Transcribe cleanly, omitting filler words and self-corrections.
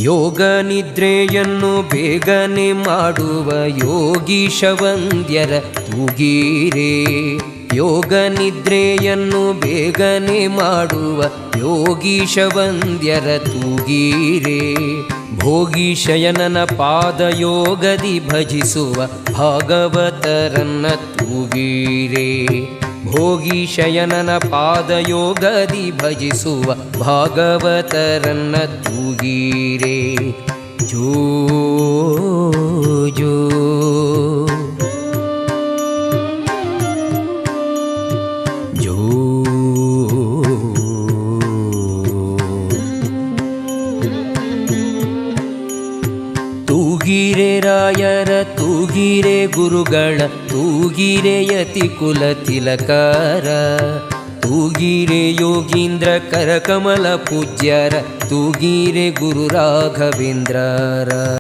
ಯೋಗ ನಿದ್ರೆಯನ್ನು ಬೇಗನೆ ಮಾಡುವ ಯೋಗೀಶ ವಂದ್ಯರ ತೂಗೀರೆ. ಯೋಗ ನಿದ್ರೆಯನ್ನು ಬೇಗನೆ ಮಾಡುವ ಯೋಗೀಶ ವಂದ್ಯರ ತೂಗೀರೆ. ಭೋಗೀಶಯನನ ಪಾದಯೋಗದಿ ಭಜಿಸುವ ಭಾಗವತರನ್ನ ತೂಗೀರೆ. ಭೋಗೀಶಯನನ ಪಾದಯೋಗದಿ ಭಜಿಸುವ ಭಾಗವತರನ್ನ ತೂಗೀರೆ. ಜೋ ಜೋ ಜೋ ತೂಗೀರೆ ರಾಯರ ತೂಗೀರೆ ಗುರುಗಳ ತೂಗೀರೆ ಯತಿಕುಲ ತಿಲಕರ. ತೂಗೀರೆ ಯೋಗೀಂದ್ರ ಕರಕಮಲ ಪೂಜ್ಯರ ತೂಗೀರೆ ಗುರು ರಾಘವೇಂದ್ರರ.